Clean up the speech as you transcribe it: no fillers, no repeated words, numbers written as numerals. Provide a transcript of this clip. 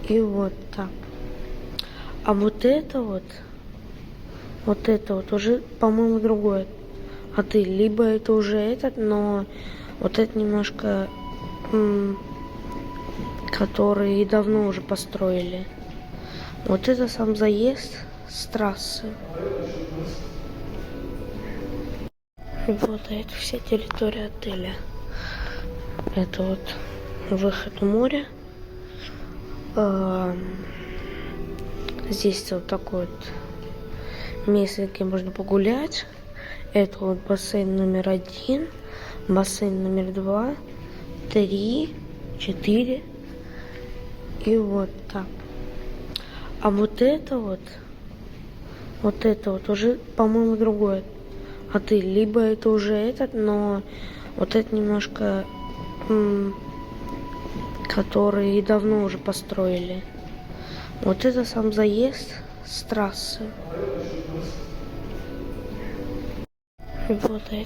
И вот так. А вот это вот уже, по-моему, другое. А ты, либо это уже этот, но вот это немножко, который давно уже построили. Вот это сам заезд с трассы. И вот это вся территория отеля. Это вот выход в море. Здесь вот такое вот место, где можно погулять. Это вот бассейн номер 1, бассейн номер 2, 3, 4. И вот так. А вот это вот уже, по-моему, другое. А ты, либо это уже этот, но вот это немножко, который давно уже построили. Вот это сам заезд с трассы. И вот это.